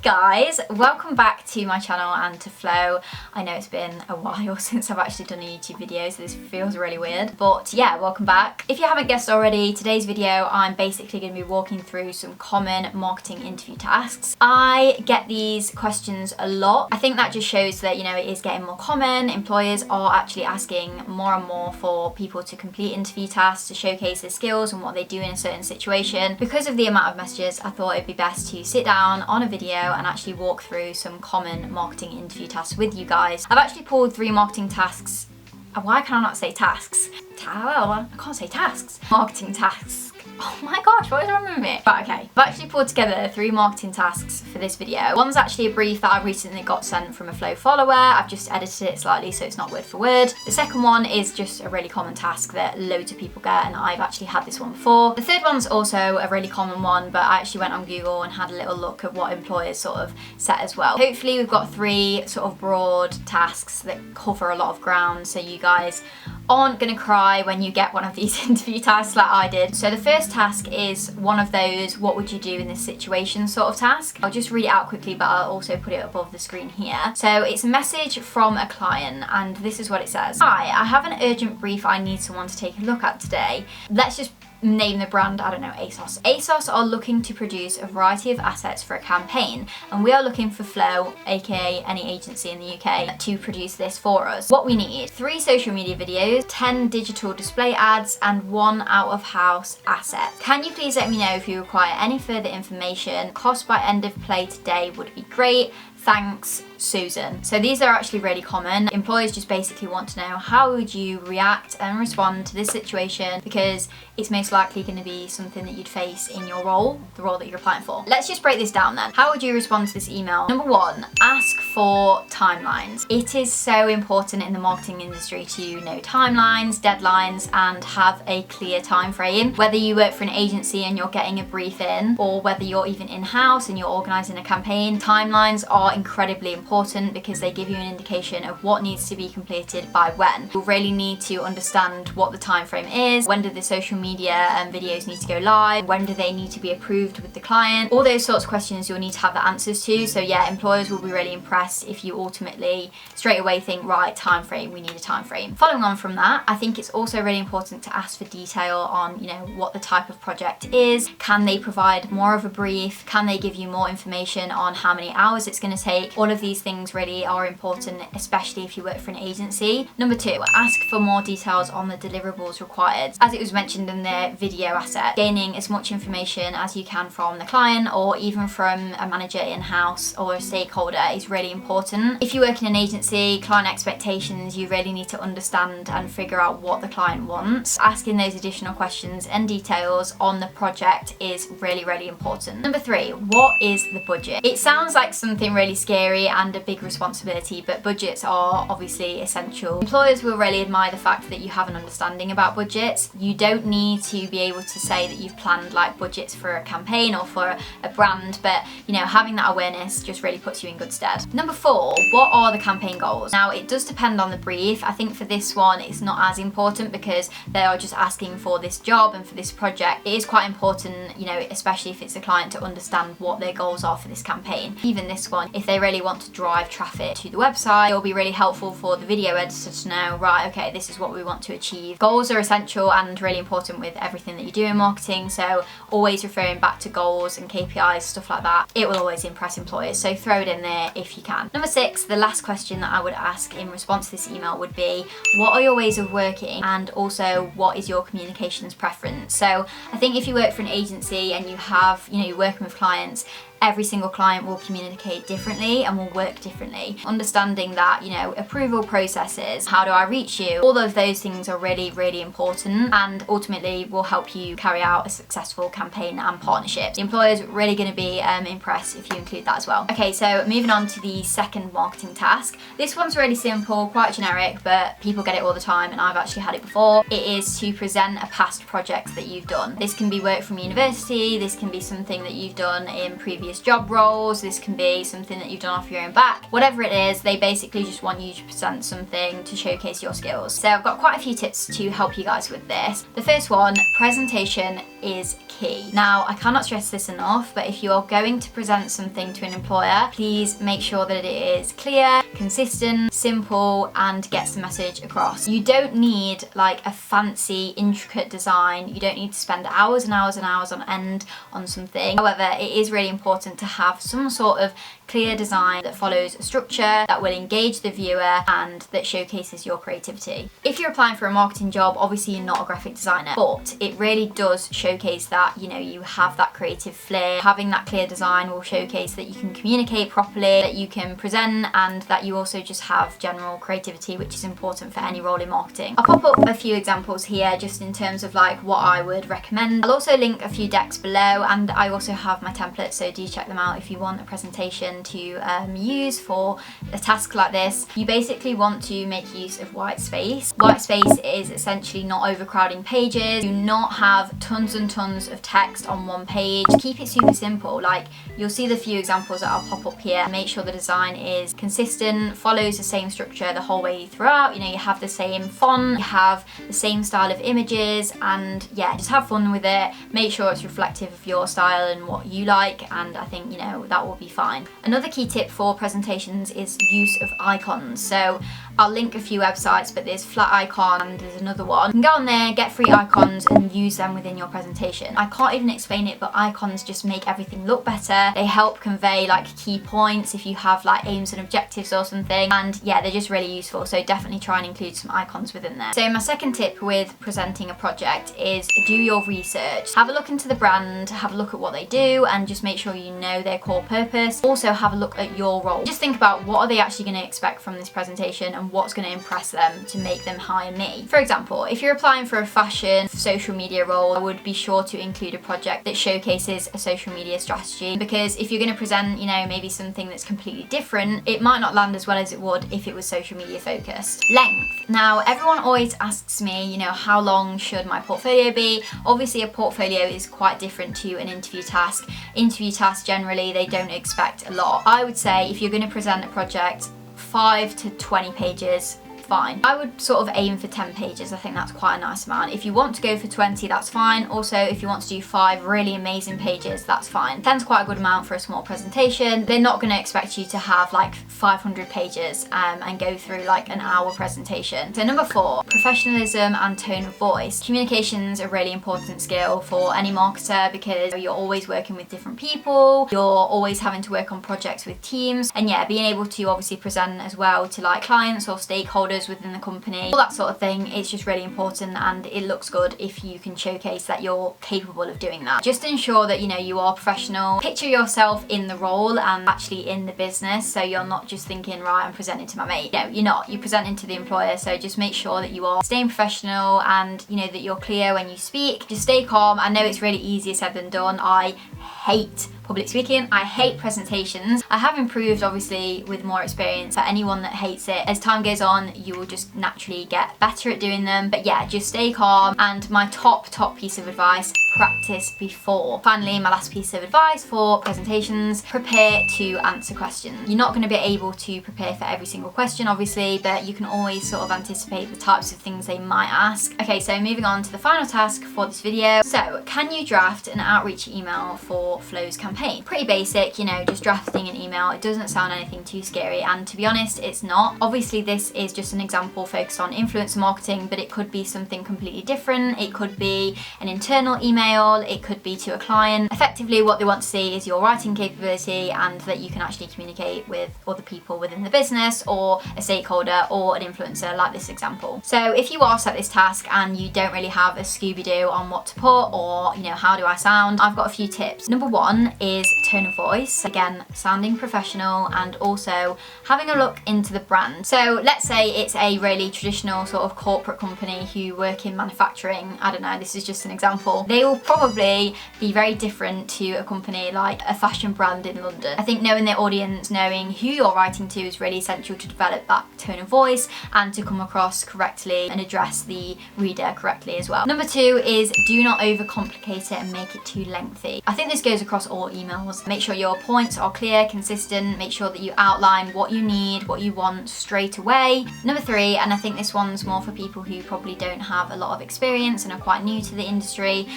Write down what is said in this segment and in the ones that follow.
guys, welcome back to my channel and to Flo. I know it's been a while since I've actually done a YouTube video, so this feels really weird, but yeah, welcome back. If you haven't guessed already, today's video I'm basically going to be walking through some common marketing interview tasks. I get these questions a lot. I think that just shows that, you know, it is getting more common. Employers are actually asking more and more for people to complete interview tasks to showcase their skills and what they do in a certain situation. Because of the amount of messages, I thought it'd be best to sit down on a video and actually walk through some common marketing interview tasks with you guys. I've actually pulled 3 marketing tasks. Why can I not say tasks? I can't say tasks. Marketing tasks. Oh my gosh, what is wrong with me? Right, okay. I've actually pulled together 3 marketing tasks for this video. One's actually a brief that I recently got sent from a Flo follower. I've just edited it slightly so it's not word for word. The second one is just a really common task that loads of people get, and I've actually had this one before. The third one's also a really common one, but I actually went on Google and had a little look at what employers sort of set as well. Hopefully we've got 3 sort of broad tasks that cover a lot of ground, so you guys aren't gonna cry when you get one of these interview tasks like I did. So the first task is one of those what would you do in this situation sort of task. I'll just read it out quickly, but I'll also put it above the screen here. So it's a message from a client, and this is what it says. Hi, I have an urgent brief I need someone to take a look at today. Let's just name the brand, I don't know, ASOS. ASOS are looking to produce a variety of assets for a campaign, and we are looking for Flo, aka any agency in the UK, to produce this for us. What we need: 3 social media videos, 10 digital display ads, and 1 out of house asset. Can you please let me know if you require any further information? Cost by end of play today would be great. Thanks, Susan. So these are actually really common. Employers just basically want to know how would you react and respond to this situation, because it's most likely going to be something that you'd face in your role, the role that you're applying for. Let's just break this down then. How would you respond to this email? Number 1, ask for timelines. It is so important in the marketing industry to know timelines, deadlines, and have a clear time frame. Whether you work for an agency and you're getting a brief in, or whether you're even in-house and you're organising a campaign, timelines are incredibly important because they give you an indication of what needs to be completed by when. You'll really need to understand what the time frame is. When do the social media and videos need to go live? When do they need to be approved with the client? All those sorts of questions you'll need to have the answers to. So yeah, employers will be really impressed if you ultimately straight away think, right, time frame, we need a time frame. Following on from that, I think it's also really important to ask for detail on, you know, what the type of project is. Can they provide more of a brief? Can they give you more information on how many hours it's going to take? All of these things really are important, especially if you work for an agency. Number 2, ask for more details on the deliverables required. As it was mentioned in the video asset, gaining as much information as you can from the client or even from a manager in-house or a stakeholder is really important. If you work in an agency, client expectations, you really need to understand and figure out what the client wants. Asking those additional questions and details on the project is really, really important. Number 3, what is the budget? It sounds like something really scary and a big responsibility, but budgets are obviously essential. Employers will really admire the fact that you have an understanding about budgets. You don't need to be able to say that you've planned like budgets for a campaign or for a brand, but you know, having that awareness just really puts you in good stead. Number 4, what are the campaign goals? Now, it does depend on the brief. I think for this one it's not as important because they are just asking for this job and for this project. It is quite important, you know, especially if it's a client, to understand what their goals are for this campaign. Even this one, if they really want to drive traffic to the website, it'll be really helpful for the video editor to know, right, okay, this is what we want to achieve. Goals are essential and really important with everything that you do in marketing, so always referring back to goals and KPIs, stuff like that. It will always impress employers, so throw it in there if you can. Number 6, the last question that I would ask in response to this email would be, what are your ways of working, and also what is your communications preference? So I think if you work for an agency and you have, you know, you're working with clients, every single client will communicate differently and will work differently. Understanding that, you know, approval processes, how do I reach you, all of those things are really, really important and ultimately will help you carry out a successful campaign and partnership. The employer's really going to be impressed if you include that as well. Okay, so moving on to the second marketing task. This one's really simple, quite generic, but people get it all the time and I've actually had it before. It is to present a past project that you've done. This can be work from university, this can be something that you've done in previous previous job roles, this can be something that you've done off your own back. Whatever it is, they basically just want you to present something to showcase your skills. So I've got quite a few tips to help you guys with this. The first one, presentation is key. Now, I cannot stress this enough, but if you're going to present something to an employer, please make sure that it is clear, consistent, simple, and gets the message across. You don't need like a fancy, intricate design. You don't need to spend hours and hours and hours on end on something. However, it is really important to have some sort of clear design that follows a structure that will engage the viewer and that showcases your creativity. If you're applying for a marketing job, obviously you're not a graphic designer, but it really does showcase that, you know, you have that creative flair. Having that clear design will showcase that you can communicate properly, that you can present, and that you also just have general creativity, which is important for any role in marketing. I'll pop up a few examples here just in terms of like what I would recommend. I'll also link a few decks below, and I also have my templates, so do check them out if you want a presentation to use for a task like this. You basically want to make use of white space. White space is essentially not overcrowding pages. Do not have tons and tons of text on one page. Keep it super simple. Like, you'll see the few examples that I'll pop up here. Make sure the design is consistent, follows the same structure the whole way throughout. You know, you have the same font, you have the same style of images, and yeah, just have fun with it. Make sure it's reflective of your style and what you like, and I think, you know, that will be fine. Another key tip for presentations is use of icons. So I'll link a few websites, but there's Flat Icon and there's another one. You can go on there, get free icons and use them within your presentation. I can't even explain it, but icons just make everything look better. They help convey like key points if you have like aims and objectives or something, and yeah, they're just really useful, so definitely try and include some icons within there. So my second tip with presenting a project is do your research. Have a look into the brand, have a look at what they do, and just make sure you know their core purpose. Also have a look at your role. Just think about what are they actually going to expect from this presentation and what's going to impress them to make them hire me. For example, if you're applying for a fashion social media role, I would be sure to include a project that showcases a social media strategy, because if you're going to present, you know, maybe something that's completely different, it might not land as well as it would if it was social media focused. Length. Now, everyone always asks me, you know, how long should my portfolio be? Obviously, a portfolio is quite different to an interview task. Interview tasks, generally, they don't expect a lot. I would say if you're going to present a project, 5 to 20 pages, fine. I would sort of aim for 10 pages. I think that's quite a nice amount. If you want to go for 20, that's fine. Also, if you want to do 5 really amazing pages, that's fine. 10's quite a good amount for a small presentation. They're not going to expect you to have like 500 pages and go through like an hour presentation. So number 4, professionalism and tone of voice. Communication's a really important skill for any marketer, because you're always working with different people. You're always having to work on projects with teams. And yeah, being able to obviously present as well to like clients or stakeholders within the company, all that sort of thing, it's just really important, and it looks good if you can showcase that you're capable of doing that. Just ensure that, you know, you are professional. Picture yourself in the role and actually in the business, so you're not just thinking, right, I'm presenting to my mate. No, you're not. You're presenting to the employer, so just make sure that you are staying professional and, you know, that you're clear when you speak. Just stay calm. I know it's really easier said than done. I hate public speaking. I hate presentations. I have improved obviously with more experience. For anyone that hates it, as time goes on, you will just naturally get better at doing them. But yeah, just stay calm. And my top piece of advice, practice before. Finally, my last piece of advice for presentations, prepare to answer questions. You're not going to be able to prepare for every single question, obviously, but you can always sort of anticipate the types of things they might ask. Okay, so moving on to the final task for this video. So, can you draft an outreach email for FLO'S campaign? Pretty basic, you know, just drafting an email. It doesn't sound anything too scary, and to be honest, it's not. Obviously, this is just an example focused on influencer marketing, but it could be something completely different. It could be an internal email, it could be to a client. Effectively, what they want to see is your writing capability and that you can actually communicate with other people within the business or a stakeholder or an influencer, like this example. So if you are set this task and you don't really have a Scooby-Doo on what to put, or, you know, how do I sound, I've got a few tips. Number 1 is tone of voice. Again, sounding professional and also having a look into the brand. So let's say it's a really traditional sort of corporate company who work in manufacturing. I don't know, this is just an example. They will probably be very different to a company like a fashion brand in London. I think knowing their audience, knowing who you're writing to is really essential to develop that tone of voice and to come across correctly and address the reader correctly as well. Number 2 is do not overcomplicate it and make it too lengthy. I think this goes across all emails emails. Make sure your points are clear, consistent, make sure that you outline what you need, what you want straight away. Number 3, and I think this one's more for people who probably don't have a lot of experience and are quite new to the industry.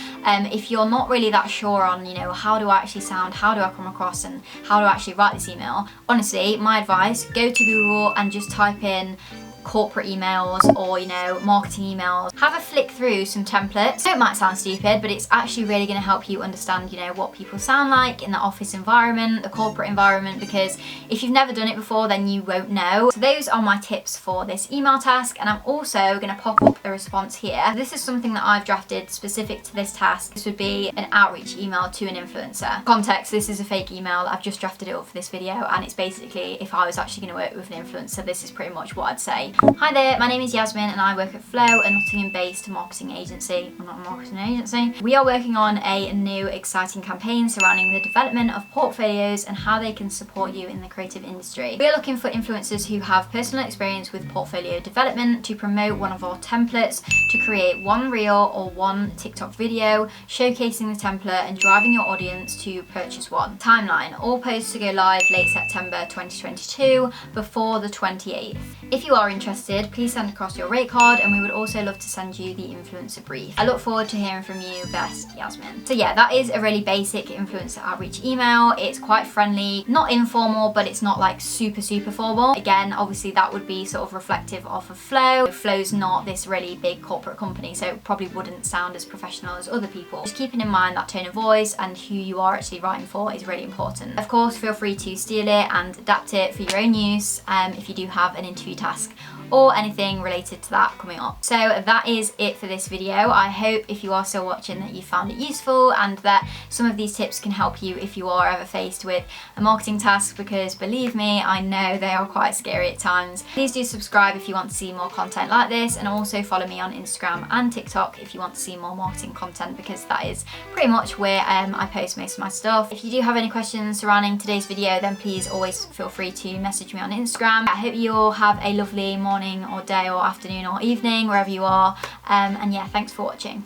If you're not really that sure on, you know, how do I actually sound, how do I come across, and how do I actually write this email, honestly, my advice, go to Google and just type in corporate emails or, you know, marketing emails. Have a flick through some templates. It might sound stupid, but it's actually really going to help you understand, you know, what people sound like in the office environment, the corporate environment, because if you've never done it before, then you won't know. So those are my tips for this email task, and I'm also going to pop up a response here. This is something that I've drafted specific to this task. This would be an outreach email to an influencer. Context, this is a fake email. I've just drafted it up for this video, and it's basically if I was actually going to work with an influencer, this is pretty much what I'd say. Hi there, my name is Yasmin and I work at FLO, a Nottingham-based marketing agency. Well, not a marketing agency. We are working on a new exciting campaign surrounding the development of portfolios and how they can support you in the creative industry. We are looking for influencers who have personal experience with portfolio development to promote one of our templates, to create one reel or one TikTok video showcasing the template and driving your audience to purchase one. Timeline, all posts to go live late September 2022 before the 28th. If you are interested, please send across your rate card and we would also love to send you the influencer brief. I look forward to hearing from you. Best, Yasmin. So yeah, that is a really basic influencer outreach email. It's quite friendly, not informal, but it's not like super formal. Again, obviously that would be sort of reflective of FLO. FLO's not this really big corporate company, so it probably wouldn't sound as professional as other people. Just keeping in mind that tone of voice and who you are actually writing for is really important. Of course, feel free to steal it and adapt it for your own use if you do have an interview task or anything related to that coming up. So that is it for this video. I hope if you are still watching that you found it useful and that some of these tips can help you if you are ever faced with a marketing task, because believe me, I know they are quite scary at times. Please do subscribe if you want to see more content like this, and also follow me on Instagram and TikTok if you want to see more marketing content, because that is pretty much where I post most of my stuff. If you do have any questions surrounding today's video, then please always feel free to message me on Instagram. I hope you all have a lovely morning or day or afternoon or evening wherever you are, and yeah, thanks for watching.